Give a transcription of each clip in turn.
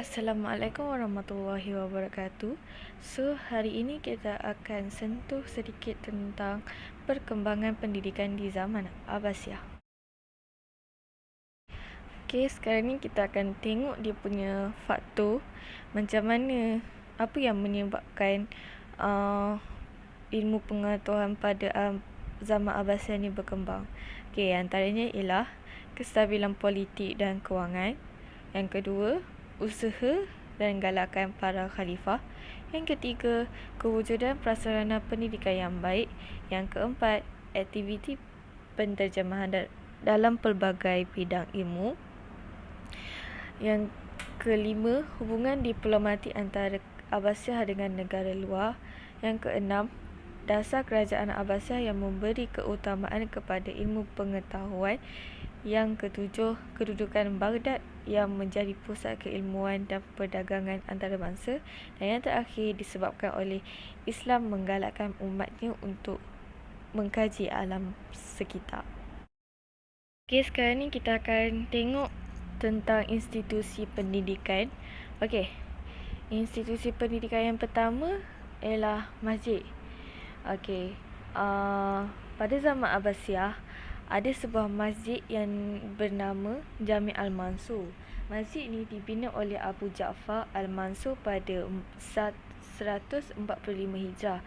Assalamualaikum warahmatullahi wabarakatuh. So, hari ini kita akan sentuh sedikit tentang perkembangan pendidikan di zaman Abbasiyah. Okey, sekarang ni kita akan tengok dia punya faktor macam mana, apa yang menyebabkan ilmu pengetahuan pada zaman Abbasiyah ni berkembang. Okey, antaranya ialah kestabilan politik dan kewangan. Yang kedua, usaha dan galakan para khalifah. Yang ketiga, kewujudan prasarana pendidikan yang baik. Yang keempat, aktiviti penterjemahan dalam pelbagai bidang ilmu. Yang kelima, hubungan diplomatik antara Abbasiyah dengan negara luar. Yang keenam, dasar kerajaan Abbasiyah yang memberi keutamaan kepada ilmu pengetahuan. Yang ketujuh, kedudukan Baghdad yang menjadi pusat keilmuan dan perdagangan antarabangsa. Dan yang terakhir, disebabkan oleh Islam menggalakkan umatnya untuk mengkaji alam sekitar. Okey, sekarang ni kita akan tengok tentang institusi pendidikan. Okey, institusi pendidikan yang pertama ialah masjid. Okey, pada zaman Abbasiyah ada sebuah masjid yang bernama Jami' Al-Mansur. Masjid ini dibina oleh Abu Ja'far Al-Mansur pada 145 Hijrah.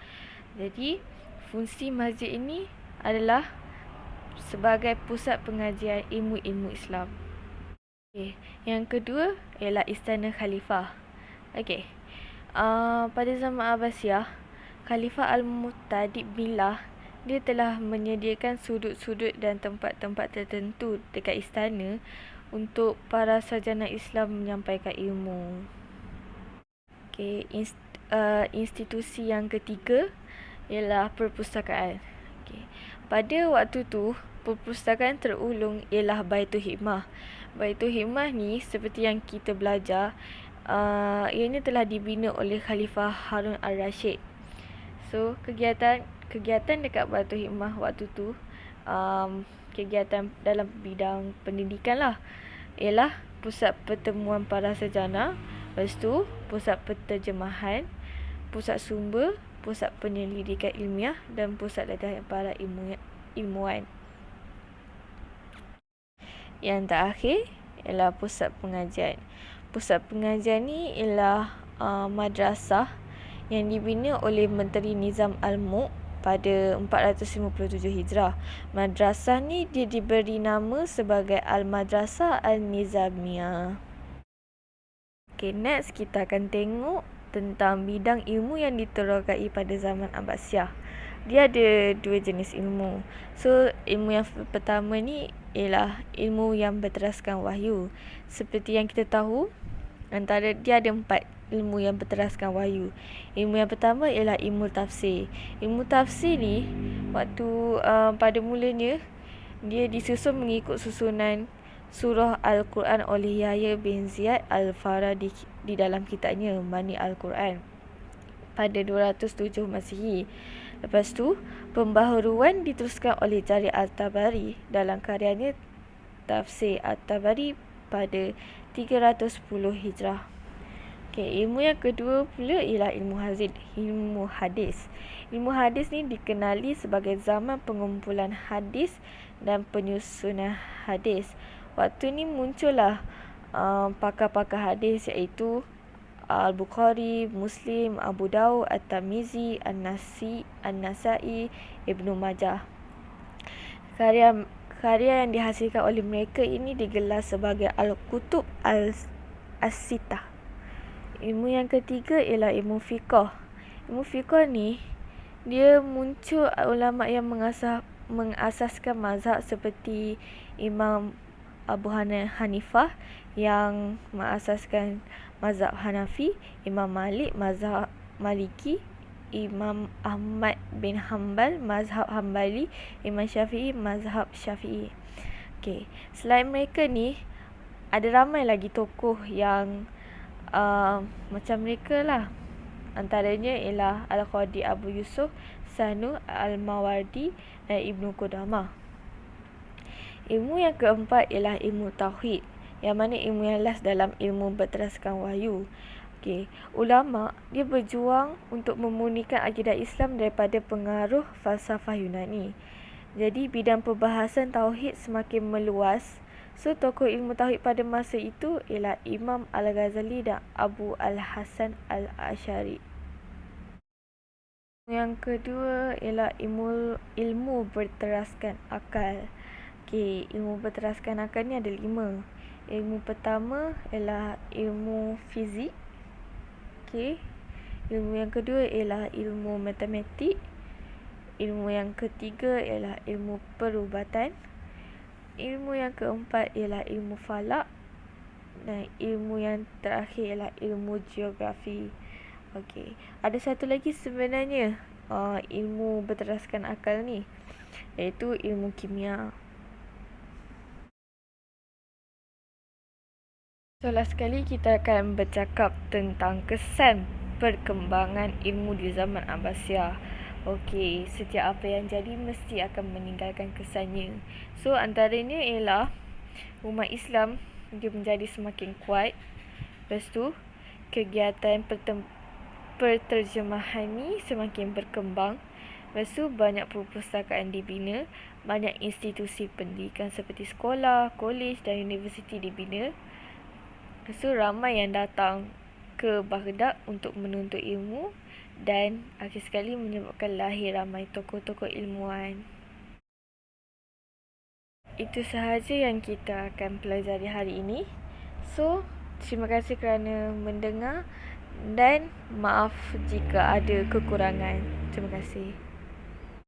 Jadi, fungsi masjid ini adalah sebagai pusat pengajian ilmu-ilmu Islam. Okay. Yang kedua ialah Istana Khalifah. Okey. Pada zaman Abbasiyah, Khalifah Al-Mu'tadid Billah dia telah menyediakan sudut-sudut dan tempat-tempat tertentu dekat istana untuk para sarjana Islam menyampaikan ilmu. Okey, institusi yang ketiga ialah perpustakaan. Okey. Pada waktu tu, perpustakaan terulung ialah Baitul Hikmah. Baitul Hikmah ni seperti yang kita belajar, ianya telah dibina oleh Khalifah Harun Al-Rashid. So, kegiatan dekat Baitul Hikmah waktu tu, kegiatan dalam bidang pendidikan lah, ialah pusat pertemuan para sarjana, lepas tu pusat penterjemahan, pusat sumber, pusat penyelidikan ilmiah dan pusat latihan para ilmuwan. Yang terakhir ialah pusat pengajian. Pusat pengajian ni ialah madrasah yang dibina oleh Menteri Nizam Al-Mulk pada 457 Hijrah. Madrasah ni dia diberi nama sebagai Al-Madrasah Al-Nizamiyah. Okay, next kita akan tengok tentang bidang ilmu yang diterokai pada zaman Abbasiyah. Dia ada dua jenis ilmu. So, ilmu yang pertama ni ialah ilmu yang berteraskan wahyu. Seperti yang kita tahu, antara dia ada 4 ilmu yang berteraskan wahyu. Ilmu yang pertama ialah ilmu tafsir. Ilmu tafsir ni waktu pada mulanya dia disusun mengikut susunan surah Al-Quran oleh Yahya bin Ziyad Al-Faradi di dalam kitabnya Mani Al-Quran pada 207 Masihi. Lepas tu, pembaharuan diteruskan oleh Jarir Al-Tabari dalam karyanya Tafsir Al-Tabari pada 310 Hijrah. Okay, ilmu yang kedua pula ialah ilmu hadis. Ilmu hadis ni dikenali sebagai zaman pengumpulan hadis dan penyusunan hadis. Waktu ni muncullah pakar-pakar hadis iaitu Al-Bukhari, Muslim, Abu Daud, At-Tirmizi, An-Nasai, Ibnu Majah. Karya yang dihasilkan oleh mereka ini digelar sebagai Al-Kutub As-Sittah. Ilmu yang ketiga ialah ilmu fiqh. Ilmu fiqh ni dia muncul ulama yang mengasaskan mazhab seperti Imam Abu Hanifah yang mengasaskan mazhab Hanafi, Imam Malik mazhab Maliki, Imam Ahmad bin Hanbal mazhab Hanbali, Imam Syafi'i mazhab Syafi'i. Okey, selain mereka ni ada ramai lagi tokoh yang macam mereka lah. Antaranya ialah Al-Qadi Abu Yusuf Sanu Al-Mawardi dan Ibnu Qudamah. Ilmu yang keempat ialah ilmu tauhid. yang mana ilmu yang last dalam ilmu berteraskan wahyu. Okey, ulama dia berjuang untuk memurnikan akidah Islam daripada pengaruh falsafah Yunani. Jadi bidang perbahasan tauhid semakin meluas. So tokoh ilmu tauhid pada masa itu ialah Imam Al-Ghazali dan Abu Al-Hasan Al-Asy'ari. Yang kedua ialah ilmu berteraskan akal. Okey, ilmu berteraskan akal ni ada 5. Ilmu pertama ialah ilmu fizik. Okey. Ilmu yang kedua ialah ilmu matematik. Ilmu yang ketiga ialah ilmu perubatan. Ilmu yang keempat ialah ilmu falak. Dan ilmu yang terakhir ialah ilmu geografi. Okey. Ada satu lagi sebenarnya ilmu berteraskan akal ni, iaitu ilmu kimia. So, last sekali kita akan bercakap tentang kesan perkembangan ilmu di zaman Abbasiyah. Okey, setiap apa yang jadi mesti akan meninggalkan kesannya. So, antaranya ialah umat Islam dia menjadi semakin kuat. Lepas tu, kegiatan perterjemahan ni semakin berkembang. Lepas tu, banyak perpustakaan dibina, banyak institusi pendidikan seperti sekolah, kolej dan universiti dibina. Lepas tu, ramai yang datang ke Baghdad untuk menuntut ilmu dan akhir sekali menyebabkan lahir ramai tokoh-tokoh ilmuwan. Itu sahaja yang kita akan pelajari hari ini. So, terima kasih kerana mendengar dan maaf jika ada kekurangan. Terima kasih.